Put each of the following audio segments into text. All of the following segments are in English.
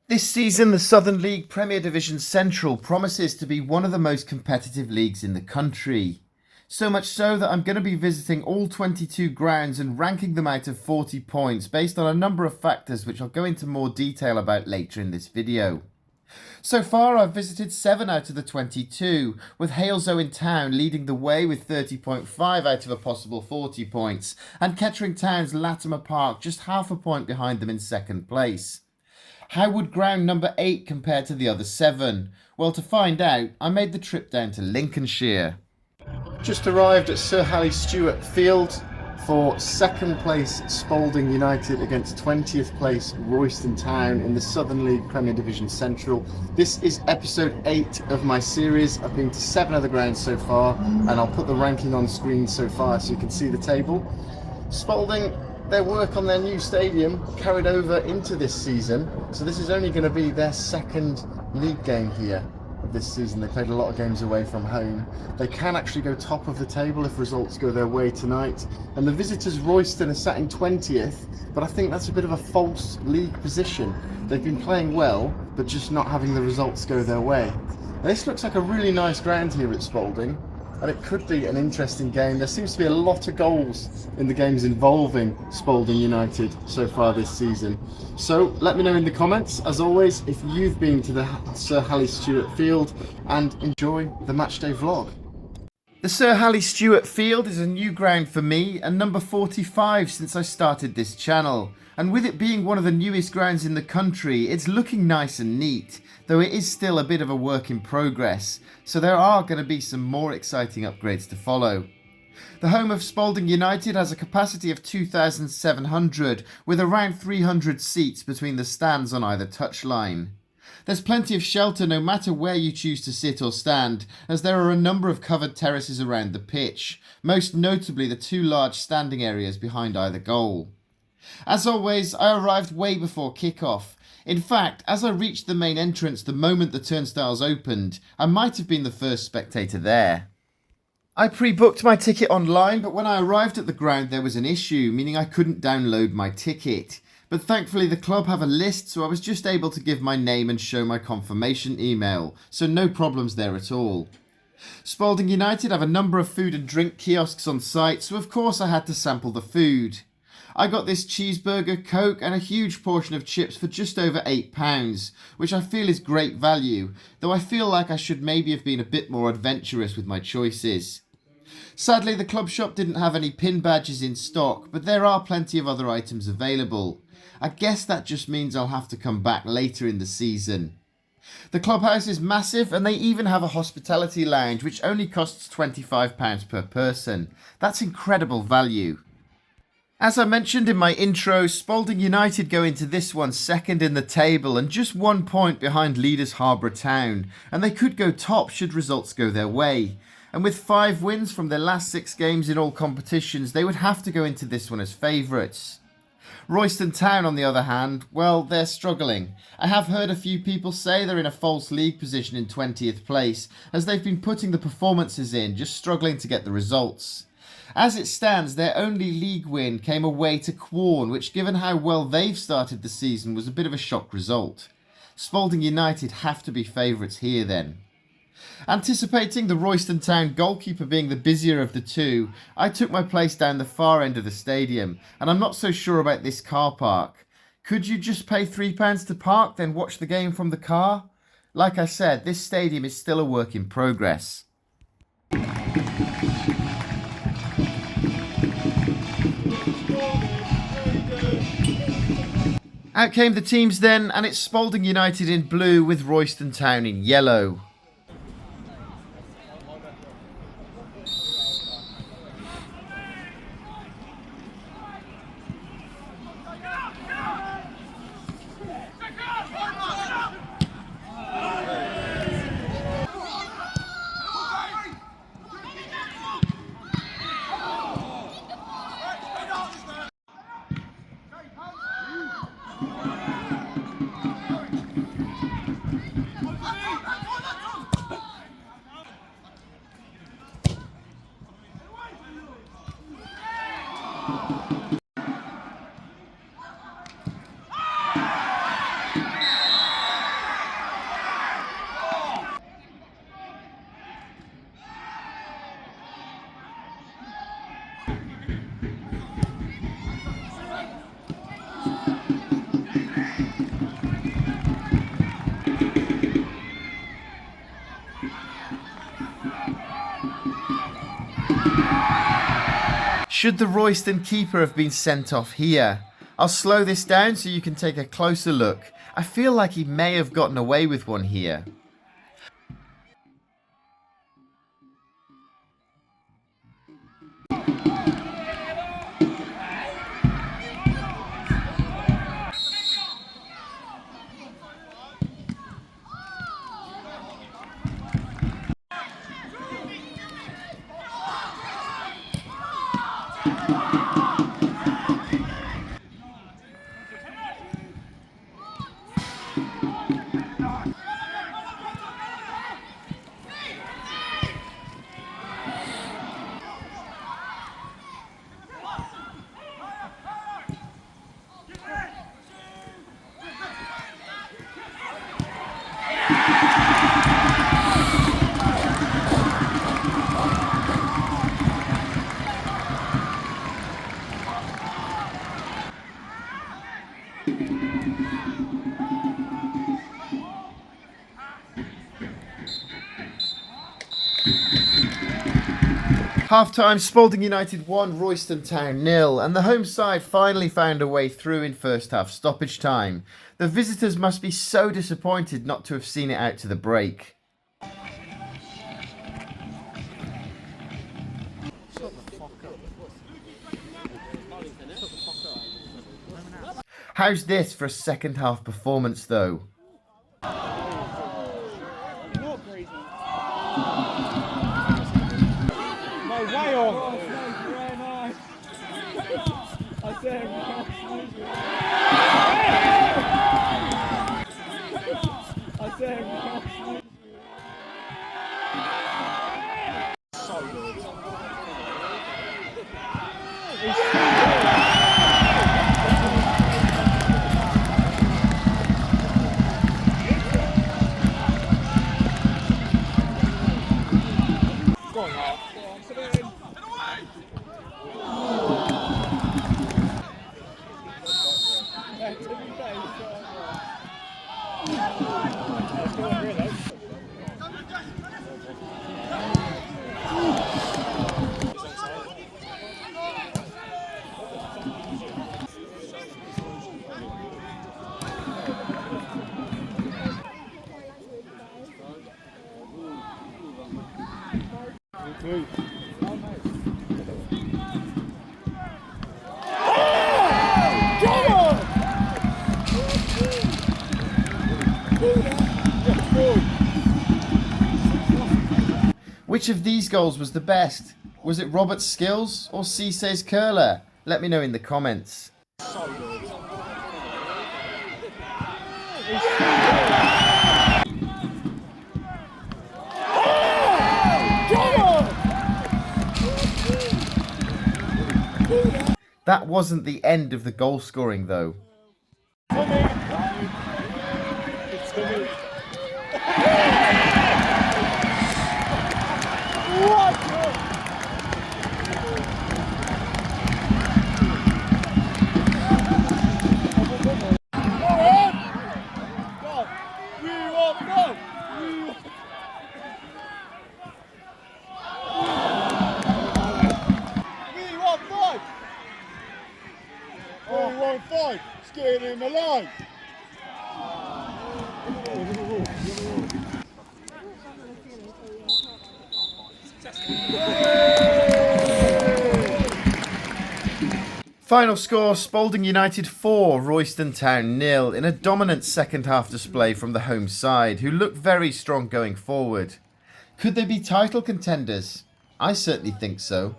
This season, the Southern League Premier Division Central promises to be one of the most competitive leagues in the country. So much so that I'm going to be visiting all 22 grounds and ranking them out of 40 points based on a number of factors which I'll go into more detail about later in this video. So far I've visited 7 out of the 22, with Royston Town leading the way with 30.5 out of a possible 40 points, and Kettering Town's Latimer Park just half a point behind them in second place. How would ground number 8 compare to the other 7? Well, to find out, I made the trip down to Lincolnshire. Just arrived at Sir Halley Stewart Field for second place Spalding United against 20th place Royston Town in the Southern League Premier Division Central. This is episode 8 of my series. I've been to 7 of the grounds so far, and I'll put the ranking on screen so far so you can see the table. Spalding, their work on their new stadium carried over into this season, so this is only going to be their second league game here this season. They played a lot of games away from home. They can actually go top of the table if results go their way tonight, and the visitors Royston are sat in 20th, but I think that's a bit of a false league position. They've been playing well, but just not having the results go their way. Now, this looks like a really nice ground here at Spalding, and it could be an interesting game. There seems to be a lot of goals in the games involving Spalding United so far this season. So let me know in the comments, as always, if you've been to the Sir Halley Stewart Field, and enjoy the matchday vlog. The Sir Halley Stewart Field is a new ground for me and number 45 since I started this channel. And with it being one of the newest grounds in the country, it's looking nice and neat, though it is still a bit of a work in progress, so there are going to be some more exciting upgrades to follow. The home of Spalding United has a capacity of 2,700, with around 300 seats between the stands on either touchline. There's plenty of shelter no matter where you choose to sit or stand, as there are a number of covered terraces around the pitch, most notably the 2 large standing areas behind either goal. As always, I arrived way before kick-off. In fact, as I reached the main entrance the moment the turnstiles opened, I might have been the first spectator there. I pre-booked my ticket online, but when I arrived at the ground there was an issue, meaning I couldn't download my ticket. But thankfully the club have a list, so I was just able to give my name and show my confirmation email, so no problems there at all. Spalding United have a number of food and drink kiosks on site, so of course I had to sample the food. I got this cheeseburger, coke and a huge portion of chips for just over £8, which I feel is great value, though I feel like I should maybe have been a bit more adventurous with my choices. Sadly, the club shop didn't have any pin badges in stock, but there are plenty of other items available. I guess that just means I'll have to come back later in the season. The clubhouse is massive, and they even have a hospitality lounge which only costs £25 per person. That's incredible value. As I mentioned in my intro, Spalding United go into this one second in the table and just 1 point behind leaders Harbour Town, and they could go top should results go their way. And with 5 wins from their last 6 games in all competitions, they would have to go into this one as favourites. Royston Town, on the other hand, well, they're struggling. I have heard a few people say they're in a false league position in 20th place, as they've been putting the performances in, just struggling to get the results. As it stands, their only league win came away to Quorn, which, given how well they've started the season, was a bit of a shock result. Spalding United have to be favourites here then. Anticipating the Royston Town goalkeeper being the busier of the two, I took my place down the far end of the stadium, and I'm not so sure about this car park. Could you just pay £3 to park, then watch the game from the car? Like I said, this stadium is still a work in progress. Out came the teams then, and it's Spalding United in blue with Royston Town in yellow. Should the Royston keeper have been sent off here? I'll slow this down so you can take a closer look. I feel like he may have gotten away with one here. Half-time, Spalding United 1, Royston Town 0, and the home side finally found a way through in first half stoppage time. The visitors must be so disappointed not to have seen it out to the break. How's this for a second half performance though? Way on. Which of these goals was the best? Was it Robert's skills or Cisse's curler? Let me know in the comments. That wasn't the end of the goal scoring though. Scared him alive. Final score, Spalding United 4, Royston Town 0, in a dominant second half display from the home side, who look very strong going forward. Could they be title contenders? I certainly think so.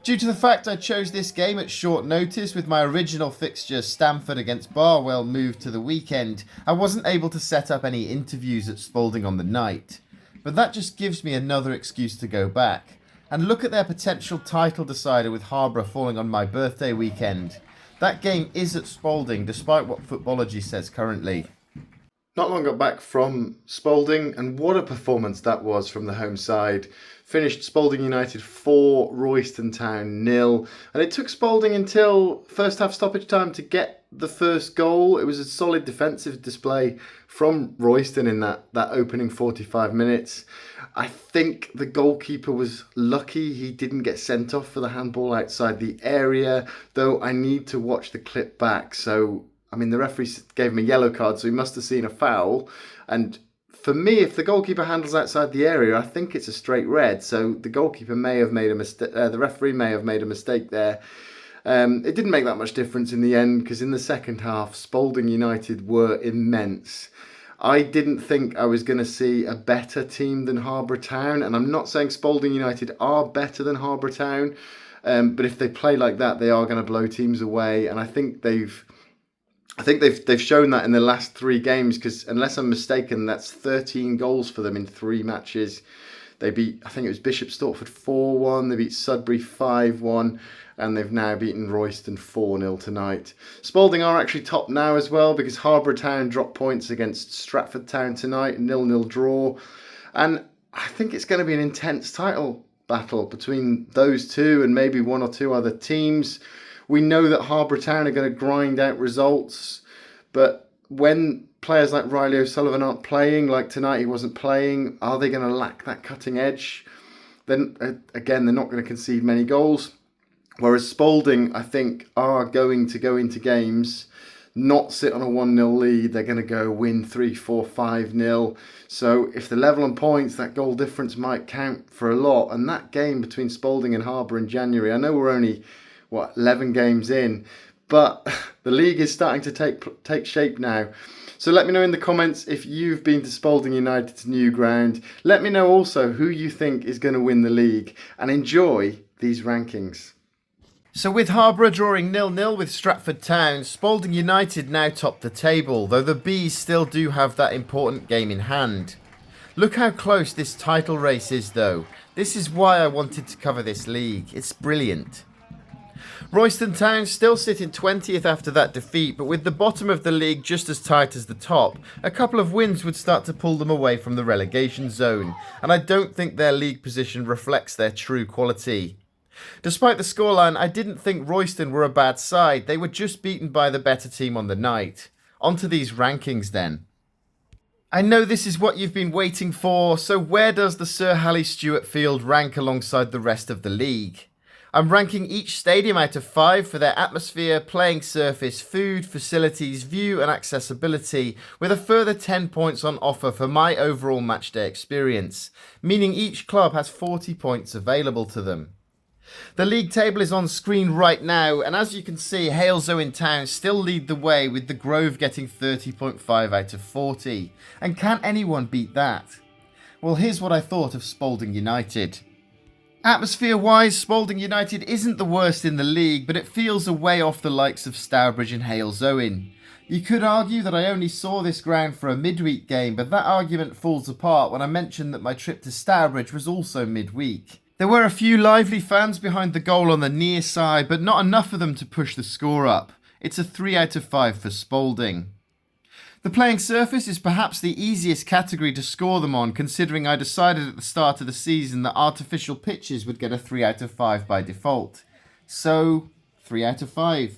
Due to the fact I chose this game at short notice with my original fixture Stamford against Barwell moved to the weekend, I wasn't able to set up any interviews at Spalding on the night. But that just gives me another excuse to go back and look at their potential title decider with Harborough falling on my birthday weekend. That game is at Spalding despite what Footballogy says currently. Not long got back from Spalding, and what a performance that was from the home side. Finished Spalding United 4, Royston Town 0, and it took Spalding until first half stoppage time to get the first goal. It was a solid defensive display from Royston in that opening 45 minutes. I think the goalkeeper was lucky he didn't get sent off for the handball outside the area, though I need to watch the clip back. So I mean, the referee gave him a yellow card, so he must have seen a foul. And for me, if the goalkeeper handles outside the area, I think it's a straight red. So the goalkeeper may have made a mistake. The referee may have made a mistake there. It didn't make that much difference in the end, because in the second half, Spalding United were immense. I didn't think I was going to see a better team than Harbour Town, and I'm not saying Spalding United are better than Harbour Town, but if they play like that, they are going to blow teams away, and I think they've shown that in the last 3 games, because unless I'm mistaken, that's 13 goals for them in 3 matches. They beat, I think it was Bishop Stortford 4-1, they beat Sudbury 5-1, and they've now beaten Royston 4-0 tonight. Spalding are actually top now as well, because Harbour Town dropped points against Stratford Town tonight, 0-0 draw. And I think it's going to be an intense title battle between those two and maybe 1 or 2 other teams. We know that Harbour Town are going to grind out results, but when players like Riley O'Sullivan aren't playing, like tonight he wasn't playing, are they going to lack that cutting edge? Then again, they're not going to concede many goals. Whereas Spalding, I think, are going to go into games, not sit on a 1-0 lead. They're going to go win 3-4, 5-0. So if they're level on points, that goal difference might count for a lot. And that game between Spalding and Harbour in January, I know we're only 11 games in, but the league is starting to take shape now. So let me know in the comments if you've been to Spalding United's new ground. Let me know also who you think is going to win the league, and enjoy these rankings. So with Harbour drawing 0-0 with Stratford Town, Spalding United now top the table, though the Bees still do have that important game in hand. Look how close this title race is though. This is why I wanted to cover this league. It's brilliant. Royston Town still sit in 20th after that defeat, but with the bottom of the league just as tight as the top, a couple of wins would start to pull them away from the relegation zone, and I don't think their league position reflects their true quality. Despite the scoreline, I didn't think Royston were a bad side. They were just beaten by the better team on the night. On to these rankings then. I know this is what you've been waiting for, so where does the Sir Halley Stewart Field rank alongside the rest of the league? I'm ranking each stadium out of 5 for their atmosphere, playing surface, food, facilities, view and accessibility, with a further 10 points on offer for my overall matchday experience, meaning each club has 40 points available to them. The league table is on screen right now, and as you can see, Halesowen Town still lead the way, with the Grove getting 30.5 out of 40. And can anyone beat that? Well, here's what I thought of Spalding United. Atmosphere-wise, Spalding United isn't the worst in the league, but it feels a way off the likes of Stourbridge and Halesowen. You could argue that I only saw this ground for a midweek game, but that argument falls apart when I mention that my trip to Stourbridge was also midweek. There were a few lively fans behind the goal on the near side, but not enough of them to push the score up. It's a 3 out of 5 for Spalding. The playing surface is perhaps the easiest category to score them on, considering I decided at the start of the season that artificial pitches would get a 3 out of 5 by default. So, 3 out of 5.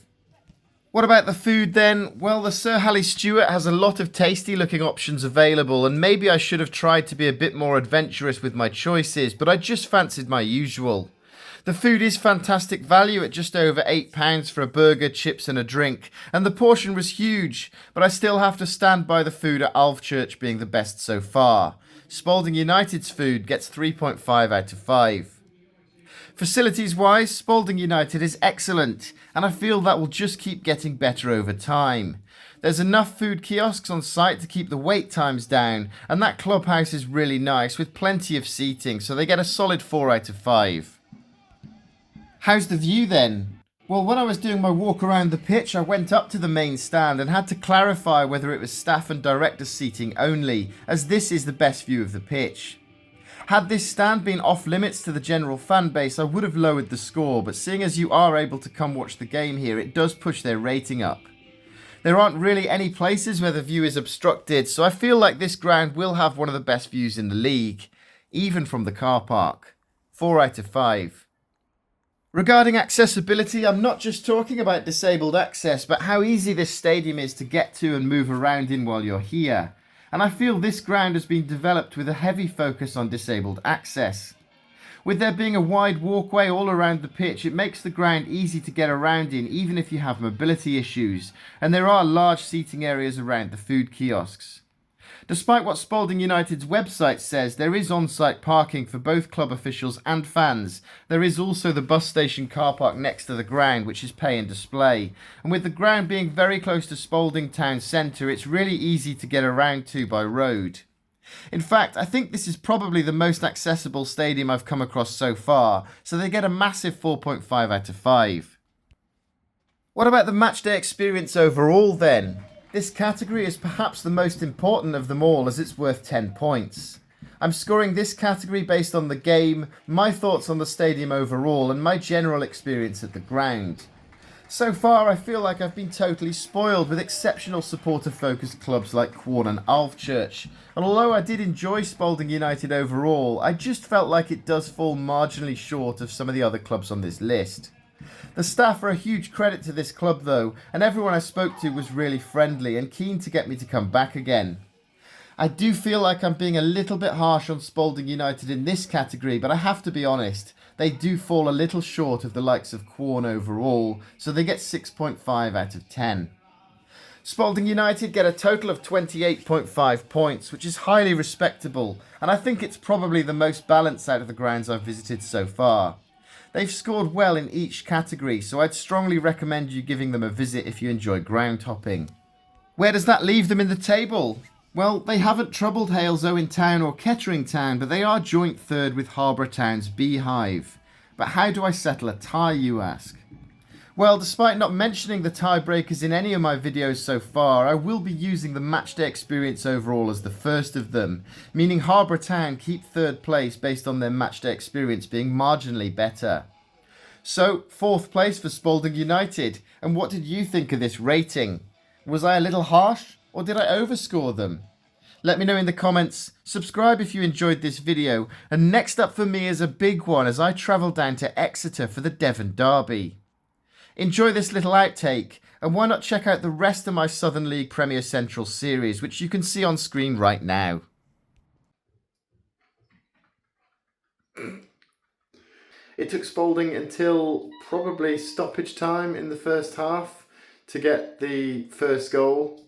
What about the food then? Well, the Sir Halley Stewart has a lot of tasty looking options available, and maybe I should have tried to be a bit more adventurous with my choices, but I just fancied my usual. The food is fantastic value at just over £8 for a burger, chips and a drink, and the portion was huge, but I still have to stand by the food at Alvechurch being the best so far. Spalding United's food gets 3.5 out of 5. Facilities-wise, Spalding United is excellent, and I feel that will just keep getting better over time. There's enough food kiosks on site to keep the wait times down, and that clubhouse is really nice with plenty of seating, so they get a solid 4 out of 5. How's the view then? Well, when I was doing my walk around the pitch, I went up to the main stand and had to clarify whether it was staff and directors seating only, as this is the best view of the pitch. Had this stand been off limits to the general fan base, I would have lowered the score, but seeing as you are able to come watch the game here, it does push their rating up. There aren't really any places where the view is obstructed, so I feel like this ground will have one of the best views in the league, even from the car park. 4 out of 5. Regarding accessibility, I'm not just talking about disabled access, but how easy this stadium is to get to and move around in while you're here. And I feel this ground has been developed with a heavy focus on disabled access. With there being a wide walkway all around the pitch, it makes the ground easy to get around in even if you have mobility issues, and there are large seating areas around the food kiosks. Despite what Spalding United's website says, there is on-site parking for both club officials and fans. There is also the bus station car park next to the ground, which is pay and display. And with the ground being very close to Spalding Town Centre, it's really easy to get around to by road. In fact, I think this is probably the most accessible stadium I've come across so far, so they get a massive 4.5 out of 5. What about the matchday experience overall then? This category is perhaps the most important of them all, as it's worth 10 points. I'm scoring this category based on the game, my thoughts on the stadium overall, and my general experience at the ground. So far, I feel like I've been totally spoiled with exceptional supporter-focused clubs like Quorn and Alvechurch, and although I did enjoy Spalding United overall, I just felt like it does fall marginally short of some of the other clubs on this list. The staff are a huge credit to this club though, and everyone I spoke to was really friendly and keen to get me to come back again. I do feel like I'm being a little bit harsh on Spalding United in this category, but I have to be honest, they do fall a little short of the likes of Quorn overall, so they get 6.5 out of 10. Spalding United get a total of 28.5 points, which is highly respectable, and I think it's probably the most balanced out of the grounds I've visited so far. They've scored well in each category, so I'd strongly recommend you giving them a visit if you enjoy ground hopping. Where does that leave them in the table? Well, they haven't troubled Halesowen Town or Kettering Town, but they are joint third with Harborough Town's Beehive. But how do I settle a tie, you ask? Well, despite not mentioning the tiebreakers in any of my videos so far, I will be using the matchday experience overall as the first of them, meaning Harborough Town keep third place based on their matchday experience being marginally better. So, fourth place for Spalding United, and what did you think of this rating? Was I a little harsh, or did I overscore them? Let me know in the comments, subscribe if you enjoyed this video, and next up for me is a big one as I travel down to Exeter for the Devon Derby. Enjoy this little outtake, and why not check out the rest of my Southern League Premier Central series, which you can see on screen right now. It took Spalding until probably stoppage time in the first half to get the first goal.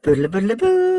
Boodle boodle boo.